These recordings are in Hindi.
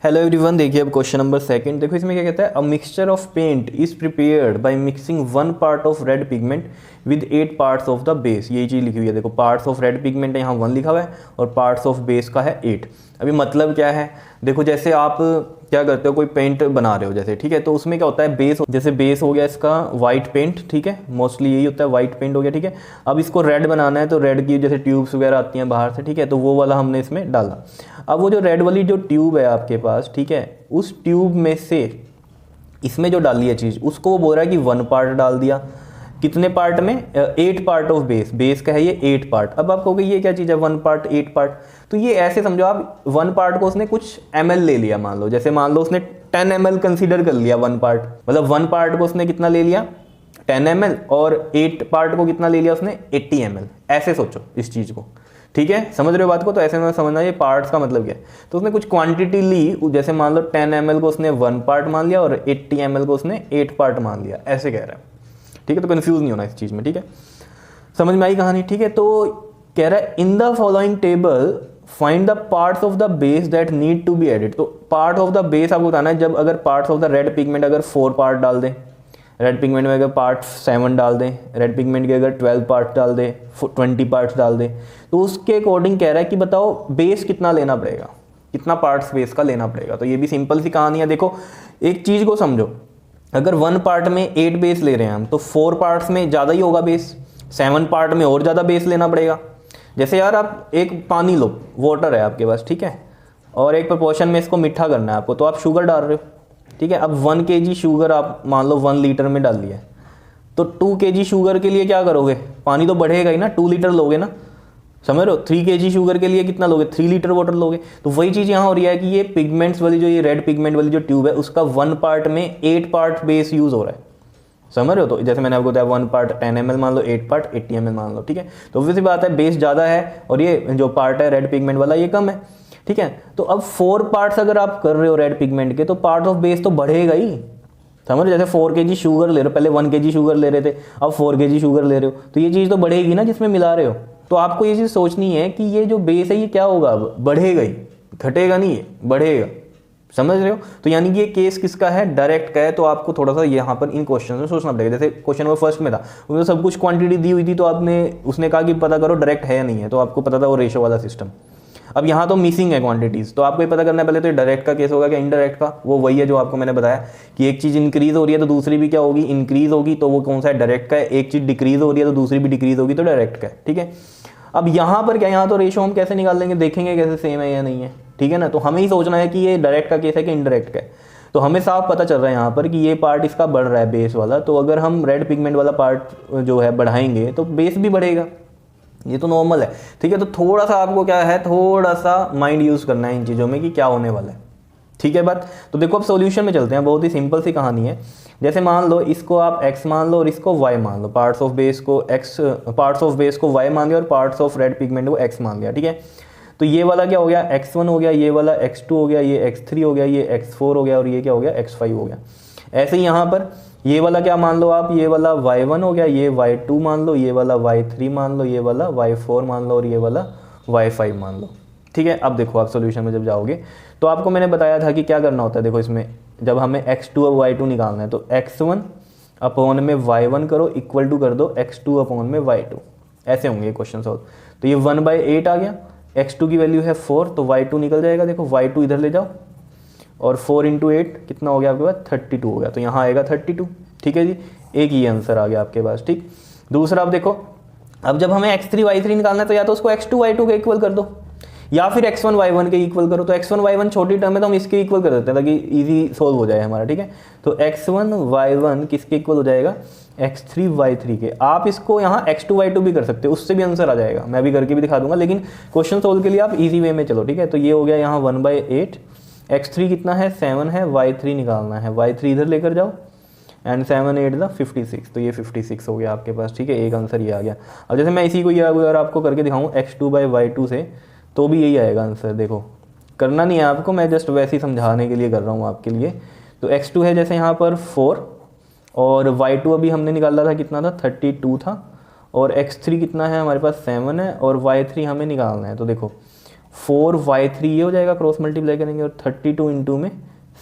हेलो एवरीवन, देखिए अब क्वेश्चन नंबर सेकंड। देखो इसमें क्या कहता है, a mixture of paint is prepared by mixing 1 part of red pigment with 8 parts of the base. यही चीज़ लिखी हुई है। देखो पार्ट्स ऑफ रेड पिगमेंट है, यहाँ 1 लिखा हुआ है और पार्ट्स ऑफ बेस का है 8। अभी मतलब क्या है, देखो जैसे आप क्या करते हो, कोई पेंट बना रहे हो जैसे, ठीक है, तो उसमें क्या होता है, बेस, जैसे बेस हो गया इसका वाइट पेंट, ठीक है, मोस्टली यही होता है, वाइट पेंट हो गया, ठीक है। अब इसको रेड बनाना है तो रेड की जैसे ट्यूब्स वगैरह आती हैं बाहर से, ठीक है, तो वो वाला हमने इसमें डाला। अब वो जो रेड वाली जो ट्यूब है आपके पास, ठीक है, उस ट्यूब में से इसमें जो डाली है चीज़, उसको वो बोल रहा है कि 1 पार्ट डाल दिया। कितने पार्ट में? 8 पार्ट ऑफ बेस। बेस का है ये 8 पार्ट। अब आप कहोगे ये क्या चीज़ है 1 पार्ट 8 पार्ट, तो ये ऐसे समझो आप 1 पार्ट को उसने कुछ ml ले लिया, मान लो, जैसे मान लो उसने 10 ml कंसीडर कर लिया 1 पार्ट, मतलब 1 पार्ट को उसने कितना ले लिया 10 ml और 8 पार्ट को कितना ले लिया उसने 80 ml। ऐसे सोचो इस चीज़ को, ठीक है, समझ रहे हो बात को? तो ऐसे में समझना ये पार्ट्स का मतलब क्या है। तो उसने कुछ क्वांटिटी ली, जैसे मान लो 10 ml को उसने 1 पार्ट मान लिया और 80 ml को उसने 8 पार्ट मान लिया, ऐसे कह रहा है, ठीक है। तो कंफ्यूज नहीं होना इस चीज़ में, ठीक है, समझ में आई कहानी, ठीक है। तो कह रहा है in the following table find the parts of the base that need to be added. तो पार्ट ऑफ द बेस आपको बताना है, जब अगर parts of the red pigment अगर 4 पार्ट डाल दें, रेड पिगमेंट में अगर पार्ट 7 डाल दें, रेड पिगमेंट के अगर 12 पार्ट डाल दें, 20 पार्ट्स डाल दें, तो उसके अकॉर्डिंग कह रहा है कि बताओ बेस कितना लेना पड़ेगा, कितना पार्ट्स बेस का लेना पड़ेगा। तो ये भी सिंपल सी कहानी है। देखो एक चीज़ को समझो, अगर 1 पार्ट में 8 बेस ले रहे हैं हम, तो 4 पार्ट्स में ज़्यादा ही होगा बेस, 7 पार्ट में और ज़्यादा बेस लेना पड़ेगा। जैसे यार आप एक पानी लो, वाटर है आपके पास, ठीक है, और एक प्रोपोर्शन में इसको मीठा करना है आपको, तो आप शुगर डाल रहे हो, ठीक है। अब 1 kg शुगर आप मान लो 1 लीटर में डाल दिया है, तो 2 kg शुगर के लिए क्या करोगे, पानी तो बढ़ेगा ही ना, 2 लीटर लोगे ना, समझ रहे हो। 3 kg शुगर के लिए कितना लोगे, 3 लीटर वाटर लोगे। तो वही चीज़ यहाँ हो रही है कि ये पिगमेंट्स वाली जो ये रेड पिगमेंट वाली जो ट्यूब है, उसका 1 पार्ट में 8 पार्ट बेस यूज़ हो रहा है, समझ रहे हो। तो जैसे मैंने आपको बताया 1 पार्ट 10 ml मान लो, 8 पार्ट 80 ml मान लो, ठीक है। तो ऑब्वियस सी बात है बेस ज़्यादा है और ये जो पार्ट है रेड पिगमेंट वाला ये कम है, ठीक है। तो अब 4 पार्ट्स अगर आप कर रहे हो रेड पिगमेंट के, तो पार्ट ऑफ बेस तो बढ़ेगा ही, समझ रहे हो। जैसे 4 kg शुगर ले रहे हो, पहले 1 kg शुगर ले रहे थे, अब 4 kg शुगर ले रहे हो, तो ये चीज़ तो बढ़ेगी ना जिसमें मिला रहे हो। तो आपको ये चीज़ सोचनी है कि ये जो बेस है ये क्या होगा, अब बढ़ेगा ही, घटेगा नहीं, है बढ़ेगा, समझ रहे हो। तो यानी कि ये केस किसका है, डायरेक्ट का है। तो आपको थोड़ा सा यहाँ पर इन क्वेश्चन में सोचना पड़ेगा। जैसे क्वेश्चन नंबर फर्स्ट में था, उसमें सब कुछ क्वांटिटी दी हुई थी, तो आपने उसने कहा कि पता करो डायरेक्ट है या नहीं है, तो आपको पता था वो रेशो वाला सिस्टम। अब यहाँ तो मिसिंग है क्वांटिटीज़, तो आपको ये पता करना है पहले तो डायरेक्ट का केस होगा क्या इनडायरेक्ट का। वो वही है जो आपको मैंने बताया कि एक चीज़ इंक्रीज हो रही है तो दूसरी भी क्या होगी, इंक्रीज होगी, तो वो कौन सा है, डायरेक्ट का है। एक चीज़ डिक्रीज हो रही है तो दूसरी भी डिक्रीज होगी, तो डायरेक्ट का है, ठीक है। अब यहाँ पर क्या, यहाँ तो रेशो हम कैसे निकाल लेंगे, देखेंगे कैसे सेम है या नहीं है, ठीक है ना। तो हमें ही सोचना है कि ये डायरेक्ट का केस है कि इनडायरेक्ट का है। तो हमें साफ पता चल रहा है यहाँ पर कि ये पार्ट इसका बढ़ रहा है बेस वाला, तो अगर हम रेड पिगमेंट वाला पार्ट जो है बढ़ाएंगे तो बेस भी बढ़ेगा, ये तो नॉर्मल है, ठीक है। तो थोड़ा सा आपको क्या है, थोड़ा सा माइंड यूज़ करना है इन चीज़ों में कि क्या होने वाला है, ठीक है बात। तो देखो अब सॉल्यूशन में चलते हैं, बहुत ही सिंपल सी कहानी है। जैसे मान लो इसको आप x मान लो और इसको y मान लो, पार्ट्स ऑफ बेस को y मान लिया और पार्ट्स ऑफ रेड पिगमेंट को x मान लिया, ठीक है। तो ये वाला क्या हो गया, x1 हो गया, ये वाला x2 हो गया, ये x3 हो गया, ये x4 हो गया और ये क्या हो गया x5 हो गया। ऐसे ही यहाँ पर ये वाला क्या मान लो आप, ये वाला y1 हो गया, ये y2 मान लो, ये वाला y3 मान लो, ये वाला y4 मान लो और ये वाला y5 मान लो, ठीक है। अब देखो आप सोल्यूशन में जब जाओगे तो आपको मैंने बताया था कि क्या करना होता है। देखो इसमें जब हमें x2 और y2 निकालना है तो x1 अपॉन में y1 करो इक्वल टू कर दो x2 अपॉन में y2, ऐसे होंगे ये क्वेश्चन सॉल्व। तो ये 1/8 आ गया, x2 की वैल्यू है 4, तो y2 निकल जाएगा। देखो y2 इधर ले जाओ और 4 × 8 कितना हो गया आपके पास, 32 हो गया, तो यहाँ आएगा 32, ठीक है जी। एक ये आंसर आ गया आपके पास, ठीक। दूसरा अब देखो, अब जब हमें x3 y3 निकालना है तो या तो उसको x2 y2 के इक्वल कर दो या फिर x1 y1 के इक्वल करो। तो x1 y1 छोटी टर्म है तो हम इसके इक्वल कर देते हैं ताकि इजी सोल्व हो जाए हमारा, ठीक है। तो x1 y1 किसके इक्वल हो जाएगा, x3 y3 के। आप इसको यहाँ x2 y2 भी कर सकते हो, उससे भी आंसर आ जाएगा, मैं भी करके भी दिखा दूंगा, लेकिन क्वेश्चन सोल्व के लिए आप इजी वे में चलो, ठीक है। तो ये हो गया यहाँ 1/8, x3 कितना है 7 है, y3 निकालना है, y3 इधर लेकर जाओ एंड 7 8 द 56, तो ये 56 हो गया आपके पास, ठीक है। एक आंसर ये आ गया। अब जैसे मैं इसी को ये अगर आपको करके दिखाऊँ x2/y2 से, तो भी यही आएगा आंसर। देखो करना नहीं है आपको, मैं जस्ट वैसे ही समझाने के लिए कर रहा हूँ आपके लिए। तो x2 है जैसे यहाँ पर 4 और y2 अभी हमने निकाला था कितना था 32 था, और x3 कितना है हमारे पास 7 है और y3 हमें निकालना है। तो देखो 4y3 ये हो जाएगा, क्रॉस मल्टीप्लाई करेंगे, और 32 इंटू में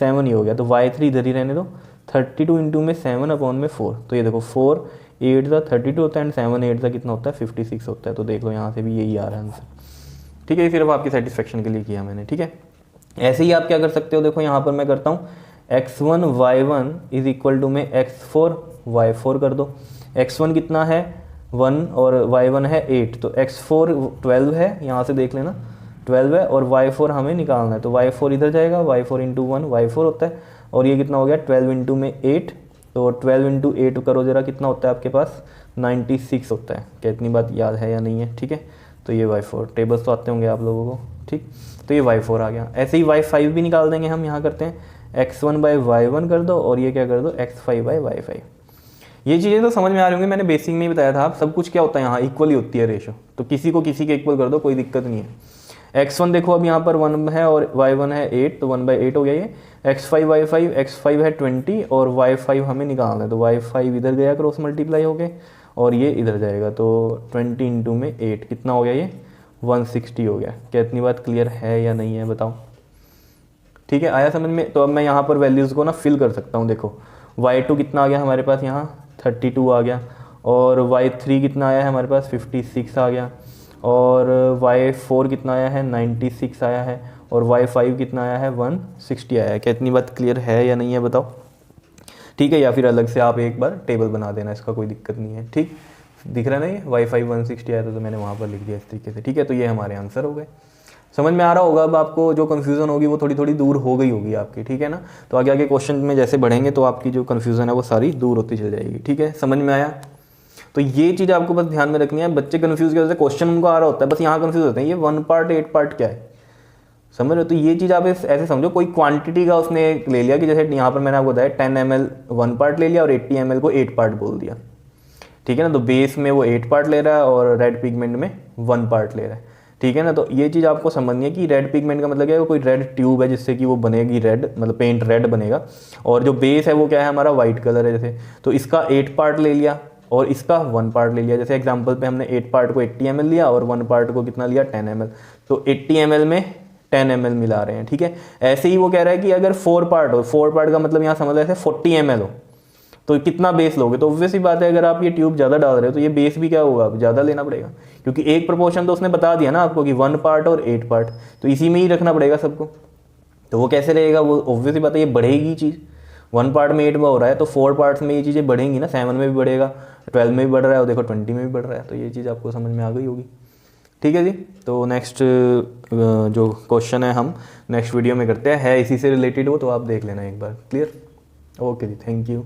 7 ये हो गया, तो y3 इधर ही रहने दो, 32 इंटू में 7 अपॉन में 4, तो ये देखो 4 8 का 32 होता है एंड 7 8 का कितना होता है 56 होता है। तो देख लो यहाँ से भी यही आ रहा है आंसर, ठीक है, सिर्फ आपकी सेटिस्फेक्शन के लिए किया मैंने, ठीक है। ऐसे ही आप क्या कर सकते हो, देखो यहाँ पर मैं करता हूँ x1 y1 is equal to में x4 y4 कर दो। x1 कितना है 1 और y1 है 8, तो x4 12 है, यहाँ से देख लेना 12 है, और y4 हमें निकालना है, तो y4 इधर जाएगा, y4 इंटू 1 y4 होता है, और ये कितना हो गया 12 इंटू में 8, तो 12 इंटू 8 करो जरा, कितना होता है आपके पास 96 होता है। क्या इतनी बात याद है या नहीं है, ठीक है। तो ये y4 टेबल्स तो आते होंगे आप लोगों को, ठीक, तो ये y4 आ गया। ऐसे ही y5 भी निकाल देंगे हम, यहाँ करते हैं x1 बाई y1 कर दो, और ये क्या कर दो x5 बाई y5। ये चीज़ें तो समझ में आ रही होंगी, मैंने बेसिक में ही बताया था, आप सब कुछ क्या होता है यहाँ इक्वल ही होती है रेशो, तो किसी को किसी के इक्वल कर दो, कोई दिक्कत नहीं है। x1 देखो अब यहाँ पर 1 है और y1 है 8, तो 1/8 हो गया ये, x5 y5, x5 है 20 और y5 हमें निकालना है, तो y5 इधर गया क्रॉस मल्टीप्लाई हो गए, और ये इधर जाएगा, तो 20 इंटू में 8 कितना हो गया ये 160 हो गया। क्या इतनी बात क्लियर है या नहीं है बताओ, ठीक है, आया समझ में। तो अब मैं यहाँ पर वैल्यूज़ को ना फिल कर सकता हूँ, देखो y2 कितना आ गया हमारे पास यहाँ 32 आ गया, और y3 कितना आया है हमारे पास 56 आ गया, और y4 कितना आया है 96 आया है, और y5 कितना आया है 160 आया है। क्या इतनी बात क्लियर है या नहीं है बताओ, ठीक है, या फिर अलग से आप एक बार टेबल बना देना, इसका कोई दिक्कत नहीं है, ठीक, दिख रहा है ना ये y5 160 आया था, तो मैंने वहाँ पर लिख दिया इस तरीके से, ठीक है। तो ये हमारे आंसर हो गए, समझ में आ रहा होगा। अब आपको जो कन्फ्यूज़न होगी वो थोड़ी थोड़ी दूर हो गई होगी आपकी, ठीक है ना। तो आगे आगे क्वेश्चन में जैसे बढ़ेंगे तो आपकी जो कन्फ्यूज़न है वो सारी दूर होती चल जाएगी, ठीक है, समझ में आया। तो ये चीज़ आपको बस ध्यान में रखनी है, बच्चे कन्फ्यूज़ की वजह से क्वेश्चन उनको आ रहा होता है, बस यहाँ कन्फ्यूज़ होते हैं ये 1 पार्ट 8 पार्ट क्या है, समझ रहे हो। तो ये चीज़ आप ऐसे समझो, कोई क्वांटिटी का उसने ले लिया कि जैसे यहाँ पर मैंने आपको बताया 10 ml 1 पार्ट ले लिया और 80 ml को 8 पार्ट बोल दिया, ठीक है ना। तो बेस में वो 8 पार्ट ले रहा है और रेड पिगमेंट में 1 पार्ट ले रहा है, ठीक है ना। तो ये चीज़ आपको समझनी है कि रेड पिगमेंट का मतलब क्या है, कोई रेड ट्यूब है जिससे कि वो बनेगी रेड, मतलब पेंट रेड बनेगा, और जो बेस है वो क्या है हमारा वाइट कलर है जैसे, तो इसका 8 पार्ट ले लिया और इसका 1 पार्ट ले लिया। जैसे एग्जांपल पे हमने 8 पार्ट को 80 ml लिया और 1 पार्ट को कितना लिया 10 ml, तो 80 ml में 10 ml मिला रहे हैं, ठीक है। ऐसे ही वो कह रहा है कि अगर 4 पार्ट हो, 4 पार्ट का मतलब यहाँ समझ ऐसे 40 ml हो, तो कितना बेस लोगे, तो ऑब्वियस ही बात है अगर आप ये ट्यूब ज़्यादा डाल रहे हो तो ये बेस भी क्या होगा, ज़्यादा लेना पड़ेगा, क्योंकि एक प्रोपोर्शन तो उसने बता दिया ना आपको कि 1 पार्ट और 8 पार्ट, तो इसी में ही रखना पड़ेगा सबको। तो वो कैसे रहेगा, वो ऑब्वियस ही बात है ये बढ़ेगी चीज़, 1 पार्ट में 8 में हो रहा है तो 4 पार्ट्स में ये चीज़ें बढ़ेंगी ना, 7 में भी बढ़ेगा, 12 में भी बढ़ रहा है और देखो 20 में भी बढ़ रहा है, तो ये चीज़ आपको समझ में आ गई होगी, ठीक है जी। तो नेक्स्ट जो क्वेश्चन है हम नेक्स्ट वीडियो में करते हैं, है इसी से रिलेटेड हो, तो आप देख लेना एक बार, क्लियर। ओके जी, थैंक यू।